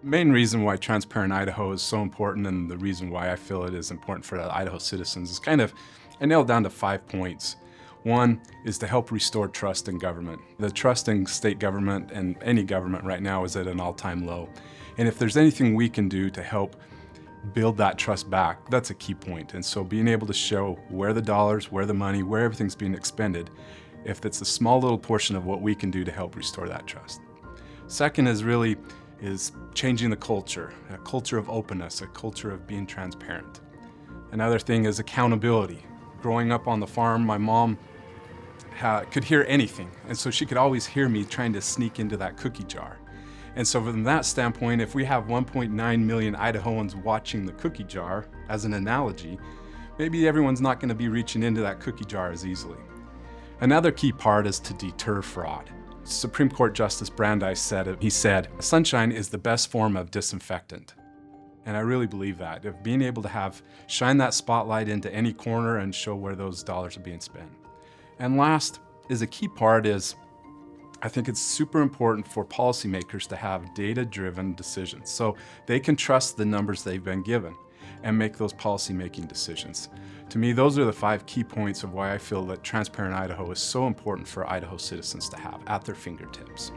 Main reason why Transparent Idaho is so important, and the reason why I feel it is important for the Idaho citizens, is I nailed down to 5 points. One is to help restore trust in government. The trust in state government and any government right now is at an all-time low. And if there's anything we can do to help build that trust back, that's a key point. And so being able to show where the dollars, where the money, where everything's being expended, if it's a small little portion of what we can do to help restore that trust. Second is changing the culture, a culture of openness, a culture of being transparent. Another thing is accountability. Growing up on the farm, my mom could hear anything, and so she could always hear me trying to sneak into that cookie jar. And so from that standpoint, if we have 1.9 million Idahoans watching the cookie jar, as an analogy, maybe everyone's not going to be reaching into that cookie jar as easily. Another key part is to deter fraud. Supreme Court Justice Brandeis said it. He said, "Sunshine is the best form of disinfectant." And I really believe that, of being able to shine that spotlight into any corner and show where those dollars are being spent. And last is a key part is, I think it's super important for policymakers to have data-driven decisions so they can trust the numbers they've been given and make those policy-making decisions. To me, those are the 5 key points of why I feel that Transparent Idaho is so important for Idaho citizens to have at their fingertips.